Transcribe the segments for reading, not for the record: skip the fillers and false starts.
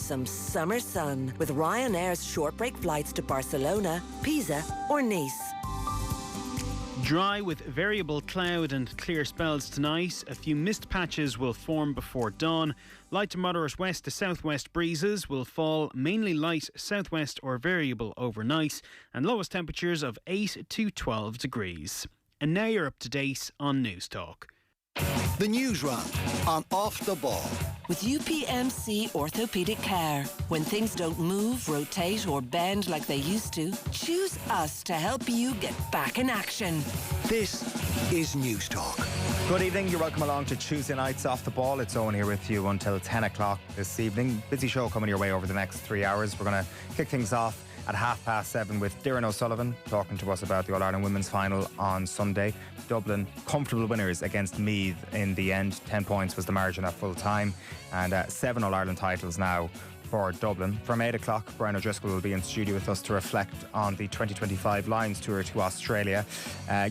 some summer sun with Ryanair's short-break flights to Barcelona, Pisa or Nice. Dry with variable cloud and clear spells tonight. A few mist patches will form before dawn. Light to moderate west to southwest breezes will fall, mainly light southwest or variable overnight, and lowest temperatures of 8 to 12 degrees. And now you're up to date on News Talk. The Newsround on Off the Ball. With UPMC Orthopaedic Care. When things don't move, rotate or bend like they used to, choose us to help you get back in action. This is News Talk. Good evening, you're welcome along to Tuesday Nights Off the Ball. It's Eoin here with you until 10 o'clock this evening. Busy show coming your way over the next 3 hours. We're going to kick things off at 7:30 with Darren O'Sullivan talking to us about the All-Ireland Women's Final on Sunday. Dublin, comfortable winners against Meath in the end. 10 points was the margin at full time, and 7 All-Ireland titles now for Dublin. From 8 o'clock, Brian O'Driscoll will be in studio with us to reflect on the 2025 Lions Tour to Australia.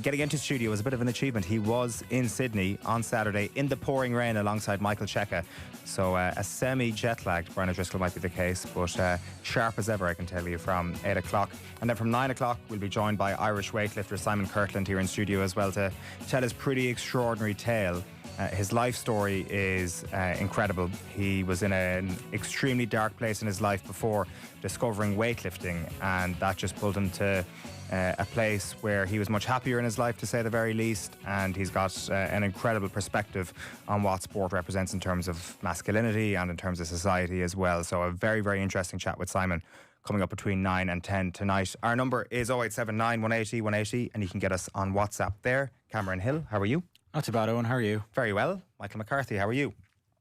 Getting into studio was a bit of an achievement. He was in Sydney on Saturday in the pouring rain alongside Michael Cheika. So a semi-jet-lagged Brian O'Driscoll might be the case, but sharp as ever, I can tell you, from 8 o'clock. And then from 9 o'clock, we'll be joined by Irish weightlifter Simon Kirtland here in studio as well to tell his pretty extraordinary tale. His life story is incredible. He was in an extremely dark place in his life before discovering weightlifting, and that just pulled him to a place where he was much happier in his life, to say the very least, and he's got an incredible perspective on what sport represents in terms of masculinity and in terms of society as well. So a very, very interesting chat with Simon coming up between 9 and 10 tonight. Our number is 0879 180 180, and you can get us on WhatsApp there. Cameron Hill, how are you? Not too bad, Eoin. How are you? Very well. Michael McCarthy, how are you?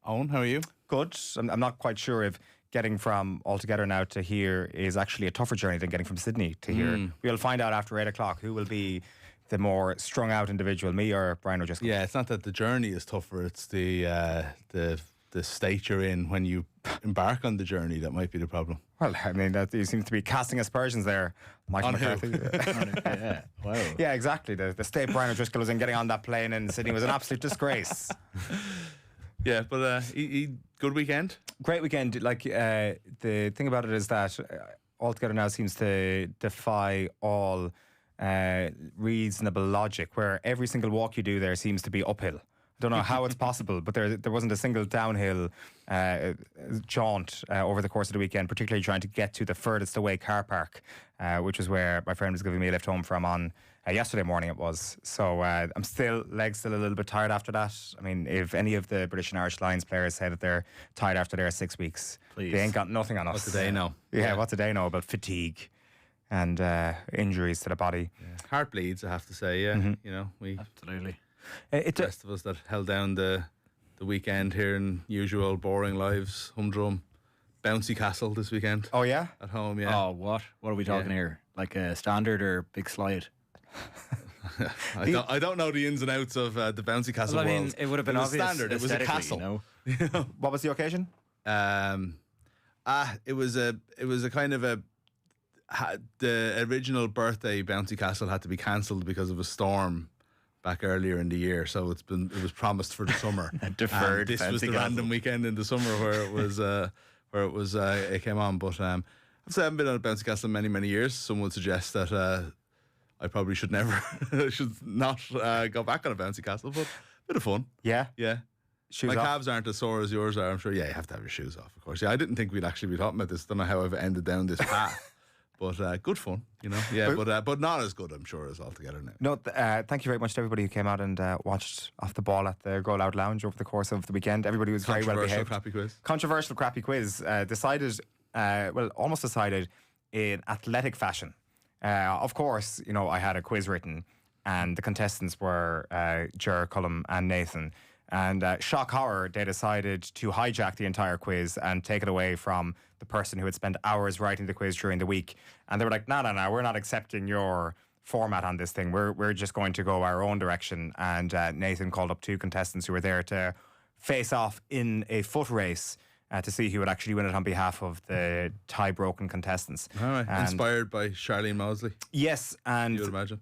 Eoin, how are you? Good. I'm not quite sure if getting from altogether now to here is actually a tougher journey than getting from Sydney to here. We'll find out after 8 o'clock who will be the more strung out individual, me or Brian O'Driscoll. Yeah, it's not that the journey is tougher, it's the state you're in when you embark on the journey that might be the problem. Well, I mean, that you seem to be casting aspersions there, Michael McCarthy. Yeah, wow. Yeah, exactly. The state Brian O'Driscoll was in getting on that plane in Sydney was an absolute disgrace. Yeah, but good weekend? Great weekend. Like, the thing about it is that altogether now seems to defy all reasonable logic, where every single walk you do there seems to be uphill. I don't know how it's possible, but there wasn't a single downhill jaunt over the course of the weekend, particularly trying to get to the furthest away car park, which was where my friend was giving me a lift home from on yesterday morning it was. So I'm legs still a little bit tired after that. I mean, if any of the British and Irish Lions players say that they're tired after their 6 weeks, Please. They ain't got nothing on us. What do they know? Yeah, what do they know about fatigue and injuries to the body? Yeah. Heart bleeds, I have to say, yeah. Mm-hmm. You know, we... Absolutely. The rest of us that held down the weekend here in usual boring lives, humdrum, bouncy castle this weekend. Oh yeah, at home. Yeah. Oh, what are we talking here? Like a standard or big slide? I don't know the ins and outs of the bouncy castle. Well, I mean, world. it would have been obvious. Standard. It was a castle. You know? What was the occasion? It was a kind of the original birthday bouncy castle had to be cancelled because of a storm back earlier in the year, so it was promised for the summer. Deferred. This was the random weekend in the summer where it came on. But I've said I haven't been on a bouncy castle in many years. Some would suggest that I probably should not go back on a bouncy castle, but a bit of fun. Yeah. Shoes My off? calves aren't as sore as yours are, I'm sure. Yeah, you have to have your shoes off, of course. Yeah, I didn't think we'd actually be talking about this. Don't know how I've ended down this path. But good fun, you know. Yeah, but not as good, I'm sure, as altogether now. No, thank you very much to everybody who came out and watched Off the Ball at the Go Loud Lounge over the course of the weekend. Everybody was very well behaved. Controversial crappy quiz. Almost decided in athletic fashion. Of course, you know, I had a quiz written, and the contestants were Ger, Cullum, and Nathan. And shock horror, they decided to hijack the entire quiz and take it away from the person who had spent hours writing the quiz during the week. And they were like, no, we're not accepting your format on this thing. We're just going to go our own direction. And Nathan called up 2 contestants who were there to face off in a foot race to see who would actually win it on behalf of the tie-broken contestants. All right. Inspired by Charlene Mosley. Yes, and you would imagine.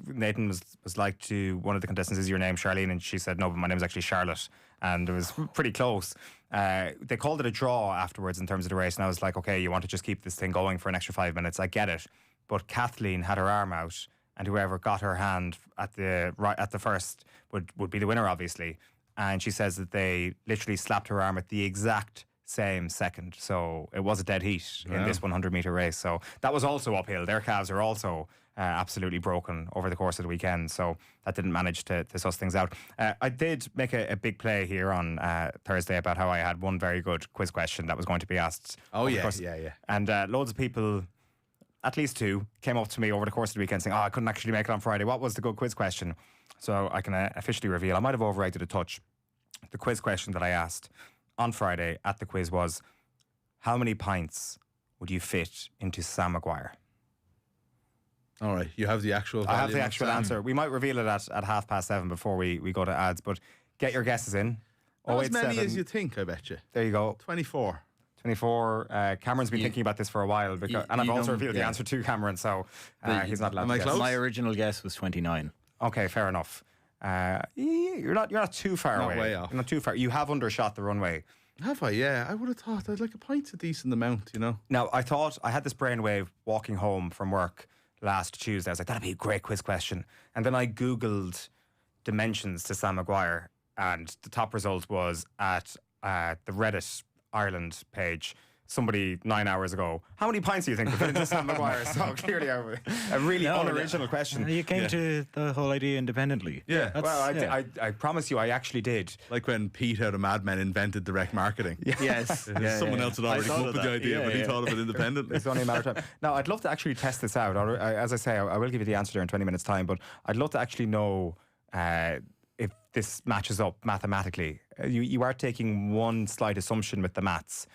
Nathan was like to one of the contestants, is your name Charlene? And she said, no, but my name is actually Charlotte. And it was pretty close. They called it a draw afterwards in terms of the race, and I was like, okay, you want to just keep this thing going for an extra 5 minutes. I get it. But Kathleen had her arm out, and whoever got her hand at the first would be the winner, obviously. And she says that they literally slapped her arm at the exact same second. So it was a dead heat in this 100-metre race. So that was also uphill. Their calves are also absolutely broken over the course of the weekend. So that didn't manage to suss things out. I did make a big play here on Thursday about how I had one very good quiz question that was going to be asked. Oh, yeah. And loads of people, at least two, came up to me over the course of the weekend saying, I couldn't actually make it on Friday. What was the good quiz question? So I can officially reveal, I might have overrated a touch. The quiz question that I asked on Friday at the quiz was, how many pints would you fit into Sam Maguire? All right, you have the actual. I have the actual answer. We might reveal it at 7:30 before we go to ads, but get your guesses in. Not as many as you think, I bet you. There you go. 24. 24. Cameron's been thinking about this for a while, and I've also revealed the answer to Cameron, so he's not allowed am to I guess. close? My original guess was 29. Okay, fair enough. You're not too far away. Not way off. You're not too far. You have undershot the runway. Have I? Yeah, I would have thought that like a pint's a decent amount, you know. Now, I thought I had this brainwave walking home from work last Tuesday. I was like, that'd be a great quiz question. And then I Googled dimensions to Sam Maguire, and the top result was at the Reddit Ireland page. Somebody 9 hours ago, how many pints do you think would fit into Sam Maguire? So clearly a really unoriginal question. You came to the whole idea independently. Yeah. Well, I promise you, I actually did. Like when Pete out of Mad Men invented direct marketing. Yes. Someone else had already come up with the idea, but he thought of it independently. It's only a matter of time. Now, I'd love to actually test this out. As I say, I will give you the answer there in 20 minutes' time, but I'd love to actually know if this matches up mathematically. You are taking one slight assumption with the maths,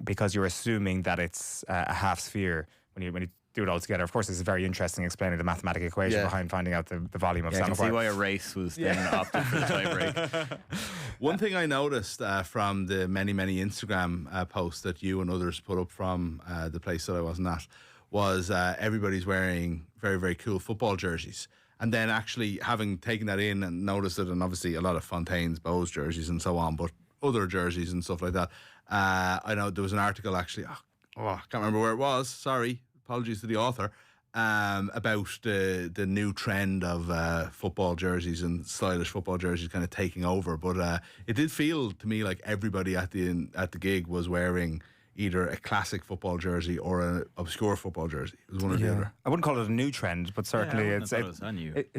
because you're assuming that it's a half sphere when you do it all together. Of course, this is very interesting, explaining the mathematical equation behind finding out the volume of I Sam can see Maguire. why a race was then opted for the tiebreak. One thing I noticed from the many Instagram posts that you and others put up from the place that I wasn't at was everybody's wearing very, very cool football jerseys. And then actually having taken that in and noticed it, and obviously a lot of Fontaine's, Bows jerseys and so on, but other jerseys and stuff like that. I know there was an article actually, I can't remember where it was, sorry, apologies to the author, about the new trend of football jerseys and stylish football jerseys kind of taking over. But it did feel to me like everybody at the gig was wearing either a classic football jersey or an obscure football jersey. It was one or the other. I wouldn't call it a new trend, but certainly it's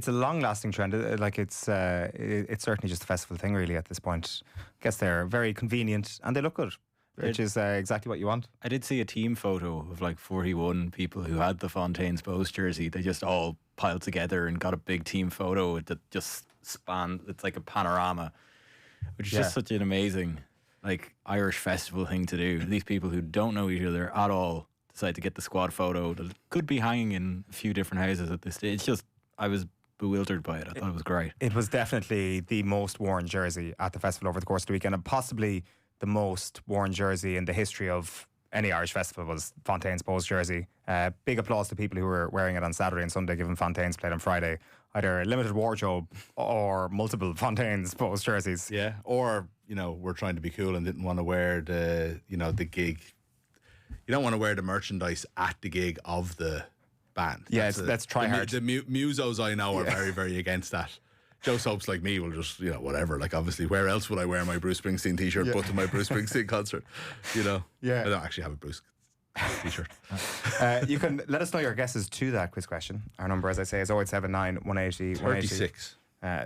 a long-lasting trend. It's certainly just a festival thing, really, at this point. I guess they're very convenient and they look good, which is exactly what you want. I did see a team photo of like 41 people who had the Fontaine's Bows jersey. They just all piled together and got a big team photo that just spanned. It's like a panorama, which is just such an amazing Irish festival thing to do. These people who don't know each other at all decide to get the squad photo that could be hanging in a few different houses at this stage. It's just, I was bewildered by it. I thought it was great. It was definitely the most worn jersey at the festival over the course of the weekend, and possibly the most worn jersey in the history of any Irish festival was Fontaine's Bows jersey. Big applause to people who were wearing it on Saturday and Sunday, given Fontaine's played on Friday. Either a limited wardrobe or multiple Fontaine's Bows jerseys. Yeah, or we're trying to be cool and didn't want to wear the gig. You don't want to wear the merchandise at the gig of the band. Yeah, let's try hard. The musos I know are very, very against that. Joe Soaps like me will just, whatever. Like, obviously, where else would I wear my Bruce Springsteen t-shirt but to my Bruce Springsteen concert? Yeah. I don't actually have a Bruce t-shirt. You can let us know your guesses to that quiz question. Our number, as I say, is 0879 180 36.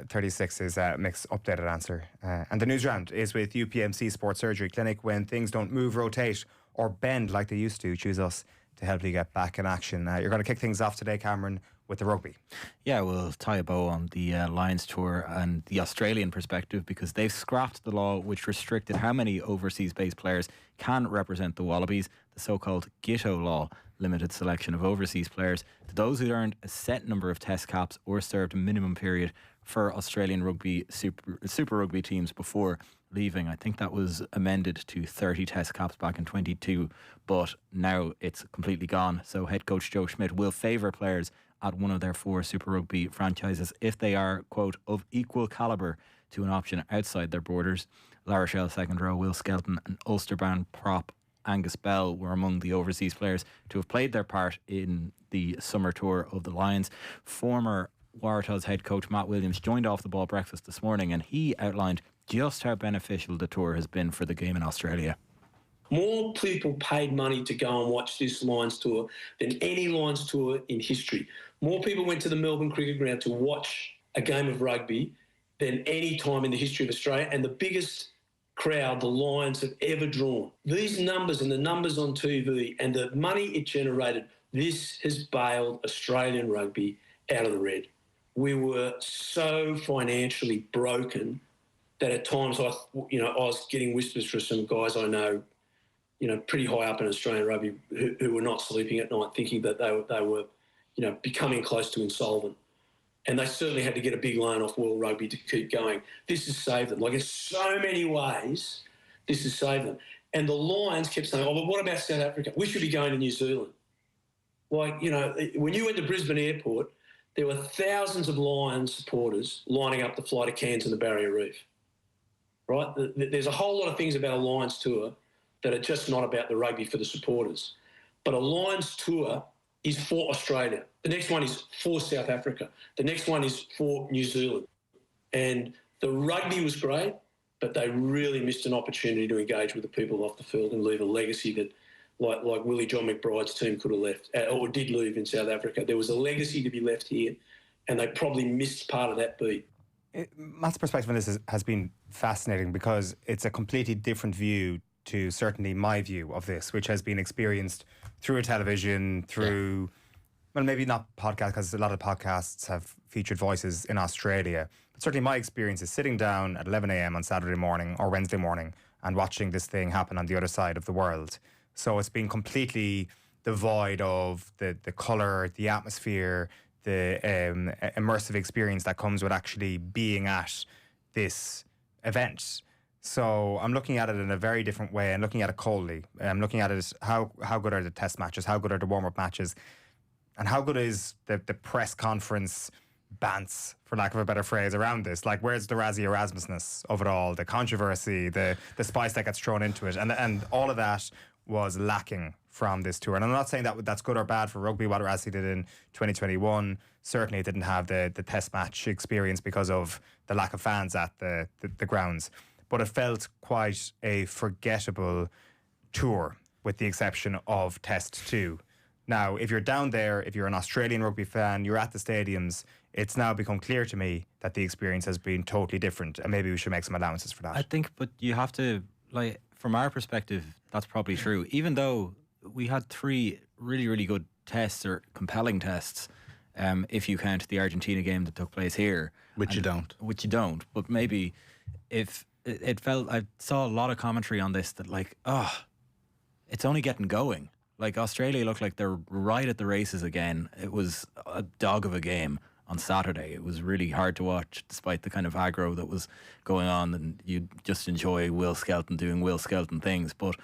36 is Mick's updated answer. And the Newsround is with UPMC Sports Surgery Clinic. When things don't move, rotate, or bend like they used to, choose us to help you get back in action. You're going to kick things off today, Cameron, with the rugby. Yeah, we'll tie a bow on the Lions tour and the Australian perspective, because they've scrapped the law which restricted how many overseas-based players can represent the Wallabies. The so-called Gitto law limited selection of overseas players to those who earned a set number of test caps or served a minimum period for Australian rugby super rugby teams before leaving. I think that was amended to 30 test caps back in 22, but now it's completely gone. So head coach Joe Schmidt will favour players at one of their 4 Super Rugby franchises if they are, quote, of equal calibre to an option outside their borders. La Rochelle second row Will Skelton and Ulster-bound prop Angus Bell were among the overseas players to have played their part in the summer tour of the Lions. Former Waratahs head coach Matt Williams joined Off the Ball breakfast this morning, and he outlined just how beneficial the tour has been for the game in Australia. More people paid money to go and watch this Lions tour than any Lions tour in history. More people went to the Melbourne Cricket Ground to watch a game of rugby than any time in the history of Australia, and the biggest crowd the Lions have ever drawn. These numbers and the numbers on TV and the money it generated, this has bailed Australian rugby out of the red. We were so financially broken that at times I was getting whispers from some guys I know, pretty high up in Australian rugby who were not sleeping at night thinking that they were becoming close to insolvent. And they certainly had to get a big loan off World Rugby to keep going. This has saved them. Like, in so many ways, this has saved them. And the Lions kept saying, but what about South Africa? We should be going to New Zealand. Like, when you went to Brisbane Airport, there were thousands of Lions supporters lining up the flight of Cairns and the Barrier Reef, right? There's a whole lot of things about a Lions tour that are just not about the rugby for the supporters. But a Lions tour is for Australia. The next one is for South Africa. The next one is for New Zealand. And the rugby was great, but they really missed an opportunity to engage with the people off the field and leave a legacy that, like Willie John McBride's team could have left, or did leave in South Africa. There was a legacy to be left here, and they probably missed part of that beat. Matt's perspective on this has been fascinating because it's a completely different view to certainly my view of this, which has been experienced through a television, through, well, maybe not podcast, because a lot of podcasts have featured voices in Australia. But certainly my experience is sitting down at 11 a.m. on Saturday morning or Wednesday morning and watching this thing happen on the other side of the world. So it's been completely devoid of the colour, the atmosphere, the immersive experience that comes with actually being at this event. So I'm looking at it in a very different way and looking at it coldly. I'm looking at it as how good are the test matches, how good are the warm-up matches, and how good is the press conference bants, for lack of a better phrase, around this. Like, where's the Razzie Erasmusness of it all, the controversy, the spice that gets thrown into it, and all of that was lacking from this tour. And I'm not saying that that's good or bad for rugby, what Razzie did in 2021. Certainly it didn't have the test match experience because of the lack of fans at the grounds. But it felt quite a forgettable tour, with the exception of Test 2. Now, if you're down there, if you're an Australian rugby fan, you're at the stadiums, it's now become clear to me that the experience has been totally different, and maybe we should make some allowances for that. I think, but you have to, from our perspective, that's probably true. Even though we had 3 really, really good tests, or compelling tests, if you count the Argentina game that took place here. Which you don't. But maybe if... It felt, I saw a lot of commentary on this that it's only getting going. Like, Australia looked like they're right at the races again. It was a dog of a game on Saturday. It was really hard to watch despite the kind of aggro that was going on, and you just enjoy Will Skelton doing Will Skelton things. But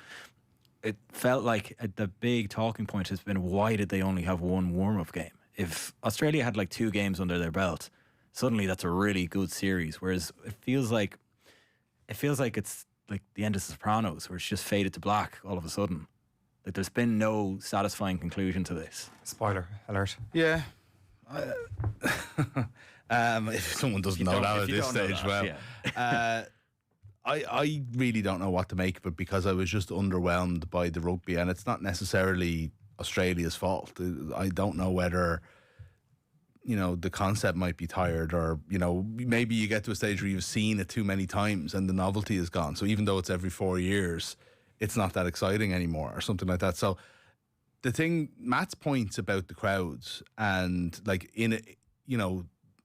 it felt like the big talking point has been, why did they only have one warm-up game? If Australia had 2 games under their belt, suddenly that's a really good series, whereas it feels like it's like the end of Sopranos, where it's just faded to black all of a sudden. Like, there's been no satisfying conclusion to this. Spoiler alert. Yeah. If someone doesn't know that at this stage, I really don't know what to make of it, because I was just underwhelmed by the rugby, and it's not necessarily Australia's fault. I don't know whether the concept might be tired, or, maybe you get to a stage where you've seen it too many times and the novelty is gone. So even though it's every 4 years, it's not that exciting anymore, or something like that. So the thing, Matt's points about the crowds, and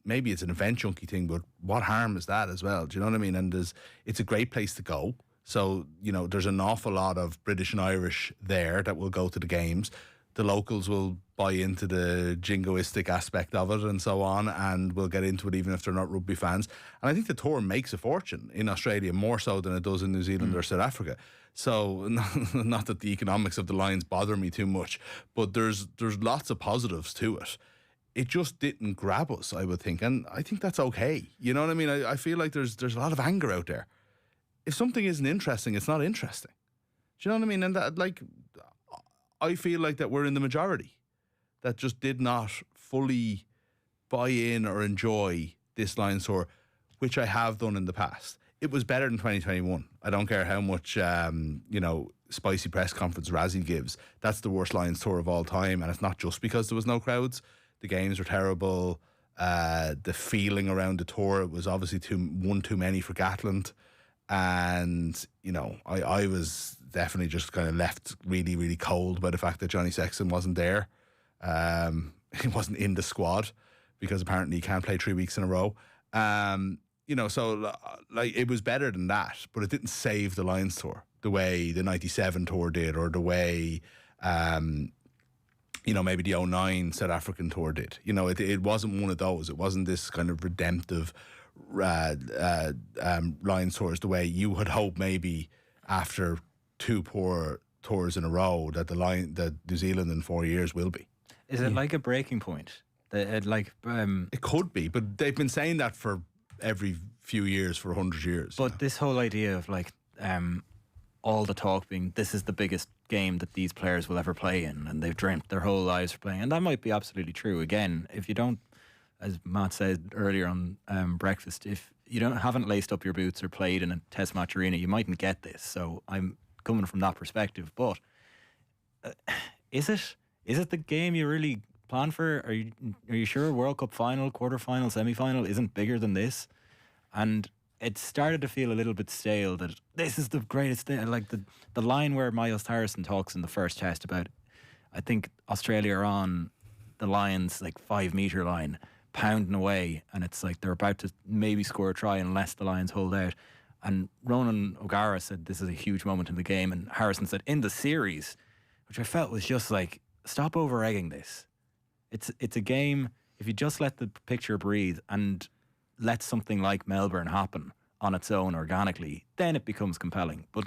maybe it's an event junkie thing, but what harm is that as well? Do you know what I mean? And it's a great place to go. So, there's an awful lot of British and Irish there that will go to the games. The locals will buy into the jingoistic aspect of it and so on, and will get into it even if they're not rugby fans. And I think the tour makes a fortune in Australia, more so than it does in New Zealand or South Africa. So, not that the economics of the Lions bother me too much, but there's lots of positives to it. It just didn't grab us, I would think, and I think that's okay. You know what I mean? I feel like there's a lot of anger out there. if something isn't interesting, it's not interesting. Do you know what I mean? And that, like, I feel like that we're in the majority that just did not fully buy in or enjoy this Lions tour, which I have done in the past. It was better than 2021. I don't care how much, spicy press conference Razzie gives. That's the worst Lions tour of all time, and it's not just because there was no crowds. The games were terrible. The feeling around the tour, it was obviously one too many for Gatland. And, I was definitely just kind of left really, really cold by the fact that Johnny Sexton wasn't there. He wasn't in the squad because apparently he can't play 3 weeks in a row. So like it was better than that, but it didn't save the Lions tour the way the 97 tour did, or the way, maybe the 09 South African tour did. It wasn't one of those. It wasn't this kind of redemptive Lions tours the way you would hope maybe after 2 poor tours in a row that that New Zealand in 4 years will be. Is it like a breaking point? It could be, but they've been saying that for every few years for 100 years. But this whole idea of all the talk being this is the biggest game that these players will ever play in, and they've dreamt their whole lives for playing, and that might be absolutely true. Again, if you don't, as Matt said earlier on breakfast, if you haven't laced up your boots or played in a test match arena, you mightn't get this. So I'm coming from that perspective. But is it the game you really plan for? Are you sure World Cup final, quarter-final, semi-final isn't bigger than this? And it started to feel a little bit stale that this is the greatest thing. Like the line where Miles Harrison talks in the first test about, I think Australia are on the Lions 5 metre line, pounding away, and it's like they're about to maybe score a try unless the Lions hold out. And Ronan O'Gara said this is a huge moment in the game, and Harrison said in the series, which I felt was just like, stop over-egging this. It's a game, if you just let the picture breathe and let something like Melbourne happen on its own organically, then it becomes compelling. But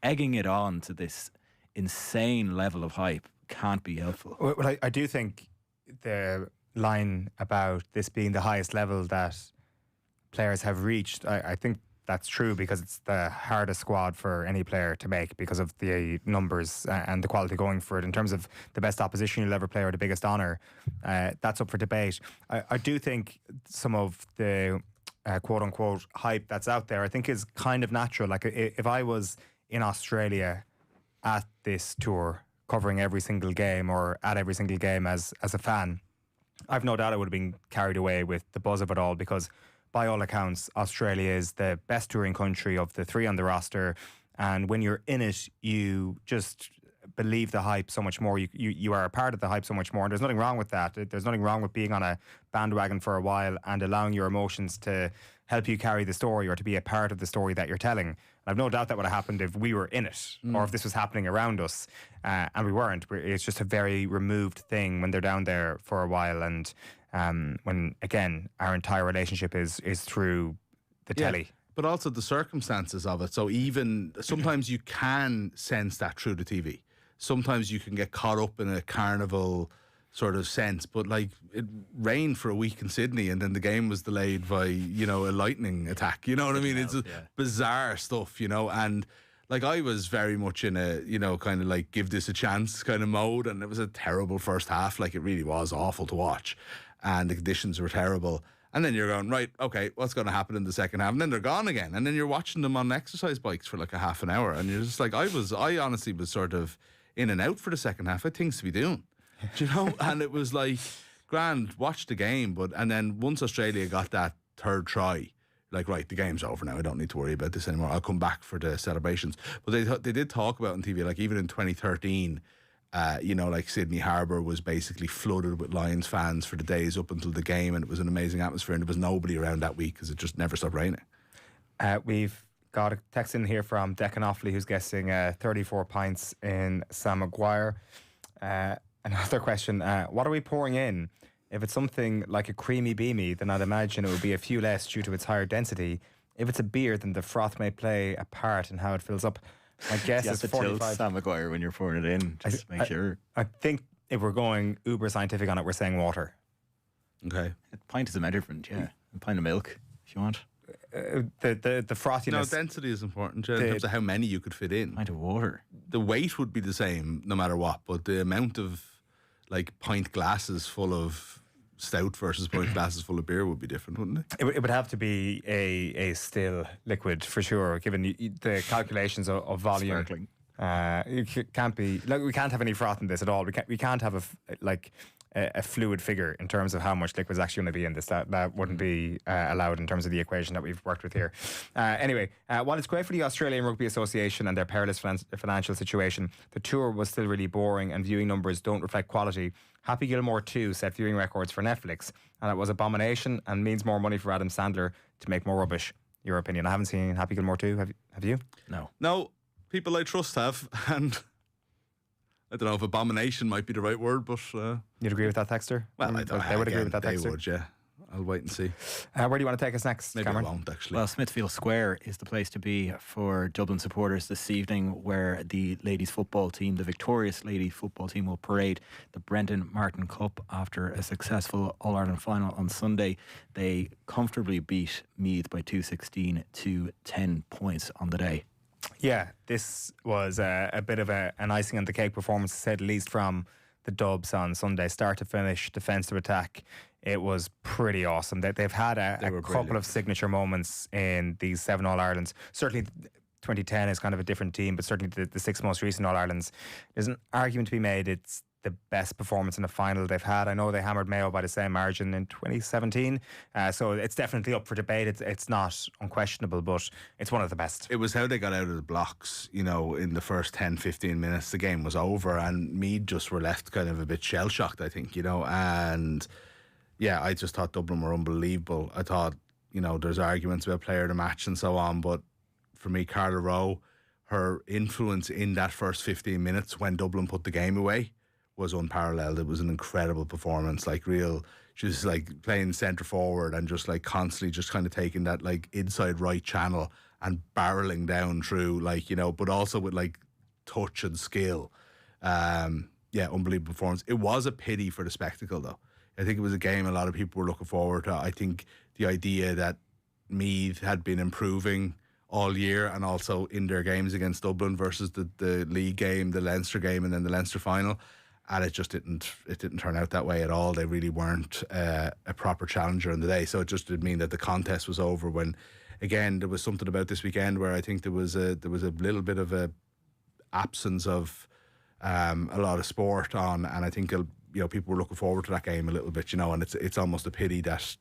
egging it on to this insane level of hype can't be helpful. Well, I do think the line about this being the highest level that players have reached, I think that's true, because it's the hardest squad for any player to make because of the numbers and the quality going for it. In terms of the best opposition you'll ever play or the biggest honour, that's up for debate. I do think some of the quote-unquote hype that's out there, I think is kind of natural. Like if I was in Australia at this tour, covering every single game or at every single game as a fan, I've no doubt I would have been carried away with the buzz of it all, because by all accounts, Australia is the best touring country of the 3 on the roster. And when you're in it, you just believe the hype so much more. You are a part of the hype so much more. And there's nothing wrong with that. There's nothing wrong with being on a bandwagon for a while and allowing your emotions to help you carry the story or to be a part of the story that you're telling. And I've no doubt that would have happened if we were in it or if this was happening around us. And we weren't. It's just a very removed thing when they're down there for a while. And when, again, our entire relationship is through the telly. But also the circumstances of it. So even sometimes you can sense that through the TV. Sometimes you can get caught up in a carnival sort of sense. But it rained for a week in Sydney, and then the game was delayed by, a lightning attack. You know what I mean? It's bizarre stuff, and I was very much in a, kind of give this a chance kind of mode. And it was a terrible first half. It really was awful to watch. And the conditions were terrible. And then you're going, right, okay, what's going to happen in the second half? And then they're gone again. And then you're watching them on exercise bikes for a half an hour. And you're just I honestly was sort of in and out for the second half. I had things to be doing, do you know? And it was grand, watch the game. And then once Australia got that third try, right, the game's over now. I don't need to worry about this anymore. I'll come back for the celebrations. But they did talk about on TV, even in 2013, Sydney Harbour was basically flooded with Lions fans for the days up until the game, and it was an amazing atmosphere, and there was nobody around that week because it just never stopped raining. We've got a text in here from Declan Offaly, who's guessing 34 pints in Sam Maguire. Another question, what are we pouring in? If it's something like a creamy beamy, then I'd imagine it would be a few less due to its higher density. If it's a beer, then the froth may play a part in how it fills up. My guess is 45. Sam Maguire when you're pouring it in, just make sure. I think if we're going uber scientific on it, we're saying water. Okay. A pint is a bit different, yeah. A pint of milk, if you want. the frothiness. No, density is important in terms of how many you could fit in. Pint of water. The weight would be the same no matter what, but the amount of like pint glasses full of stout versus pint glasses full of beer would be different, wouldn't it? It would have to be a still liquid for sure, given the calculations of volume. Sparkling. Can't be like we can't have any froth in this at all. We can't have a fluid figure in terms of how much liquid is actually going to be in this. That wouldn't be allowed in terms of the equation that we've worked with here. Anyway, while it's great for the Australian Rugby Association and their perilous financial situation, the tour was still really boring and viewing numbers don't reflect quality. Happy Gilmore 2 set viewing records for Netflix, and it was abomination and means more money for Adam Sandler to make more rubbish. Your opinion? I haven't seen Happy Gilmore 2. Have you? No. People I trust have, and I don't know if abomination might be the right word, but You'd agree with that, texter? well, I don't. They would agree with that, texter. They would, yeah. I'll wait and see. Where do you want to take us next, Maybe Cameron? I won't actually. Well, Smithfield Square is the place to be for Dublin supporters this evening, where the ladies football team, the victorious ladies football team, will parade the Brendan Martin Cup after a successful All-Ireland final on Sunday. They comfortably beat Meath by 2-16 to 10 points on the day. Yeah, this was a bit of an icing on the cake performance, to say the least, from the Dubs on Sunday. Start to finish, defence to attack. It was pretty awesome. They've had a couple of signature moments in these 7 All-Irelands. Certainly 2010 is kind of a different team, but certainly the 6 most recent All-Irelands. There's an argument to be made. It's the best performance in a final they've had. I know they hammered Mayo by the same margin in 2017, so it's definitely up for debate. It's not unquestionable, but it's one of the best. It was how they got out of the blocks, in the first 10-15 minutes. The game was over and Meath just were left kind of a bit shell-shocked, I think, and yeah, I just thought Dublin were unbelievable. I thought, there's arguments about player of the match and so on, but for me, Carla Rowe, her influence in that first 15 minutes when Dublin put the game away was unparalleled. It was an incredible performance, she was like playing centre forward and just like constantly just kind of taking that like inside right channel and barreling down through, but also with like touch and skill. Unbelievable performance. It was a pity for the spectacle though. I think it was a game a lot of people were looking forward to. I think the idea that Meath had been improving all year and also in their games against Dublin versus the league game, the Leinster game and then the Leinster final, and it just didn't turn out that way at all. They really weren't a proper challenger in the day. So it just did mean that the contest was over when, again, there was something about this weekend where I think there was a little bit of a absence of a lot of sport on, and I think people were looking forward to that game a little bit, and it's almost a pity that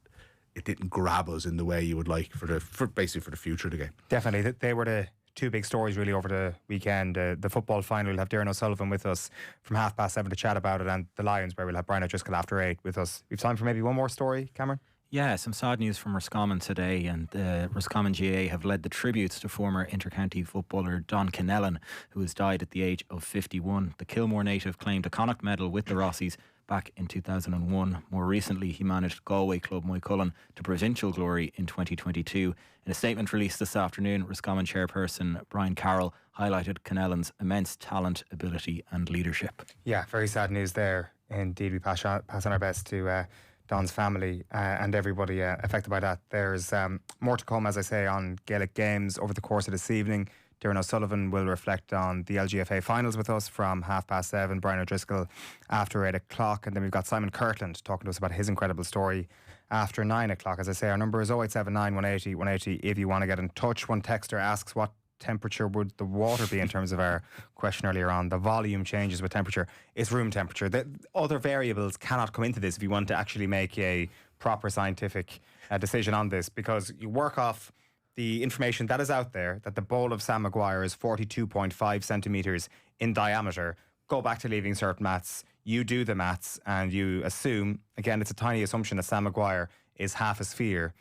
it didn't grab us in the way you would like for basically for the future of the game. Definitely, they were the two big stories really over the weekend. The football final, we'll have Darren O'Sullivan with us from 7:30 to chat about it, and the Lions, where we'll have Brian O'Driscoll after 8 with us. We've time for maybe one more story, Cameron? Yeah, some sad news from Roscommon today, and the Roscommon GA have led the tributes to former intercounty footballer Don Canelan, who has died at the age of 51. The Kilmore native claimed a Connacht medal with the Rossies back in 2001. More recently, he managed Galway club Moycullen to provincial glory in 2022. In a statement released this afternoon, Roscommon chairperson Brian Carroll highlighted Canelan's immense talent, ability and leadership. Yeah, very sad news there. Indeed, we pass on our best to Don's family and everybody affected by that. There's more to come, as I say, on Gaelic games over the course of this evening. Darren O'Sullivan will reflect on the LGFA finals with us from 7:30. Brian O'Driscoll after 8 o'clock. And then we've got Simon Kirtland talking to us about his incredible story after 9 o'clock. As I say, our number is 0879 180 180 if you want to get in touch. One texter asks, what temperature would the water be in terms of our question earlier on? The volume changes with temperature. It's room temperature. The other variables cannot come into this if you want to actually make a proper scientific decision on this, because you work off the information that is out there, that the bowl of Sam Maguire is 42.5 centimetres in diameter. Go back to leaving cert maths, you do the maths, and you assume, again, it's a tiny assumption, that Sam Maguire is half a sphere,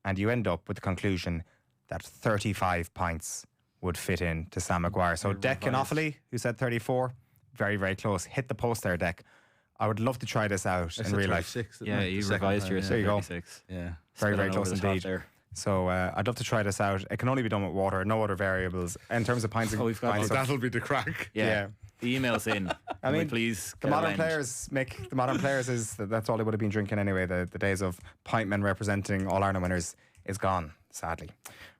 and you end up with the conclusion that 35 pints would fit in to Sam Maguire. So Dec Canofoli, who said 34, very, very close. Hit the post there, Dec. I would love to try this out in real life. Yeah, you revised yours. There you go. 36. Yeah. Very, very close indeed. So I'd love to try this out. It can only be done with water, no other variables. In terms of pints, that'll be the crack. Yeah. The email's in. I mean, please. The modern players, that's all they would have been drinking anyway. The days of pint men representing All Ireland winners is gone. sadly.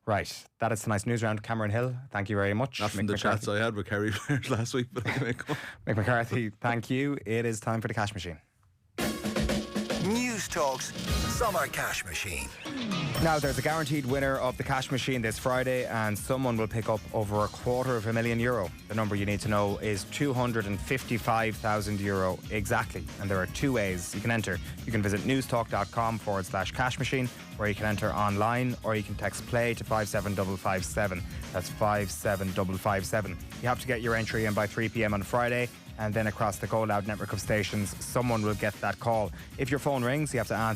Right, that is tonight's news round. Cameron Hill, thank you very much. Not from the chats I had with Kerry players last week, but anyway, come on. Mick McCarthy, thank you. It is time for the cash machine. News Talk's Summer Cash Machine. Now, there's a guaranteed winner of the cash machine this Friday, and someone will pick up over €250,000. The number you need to know is €255,000 exactly. And there are two ways you can enter. You can visit newstalk.com/cash machine, where you can enter online, or you can text play to 57557. That's 57557. You have to get your entry in by 3 p.m. on Friday, and then across the Go Loud network of stations, someone will get that call. If your phone rings, you have to answer.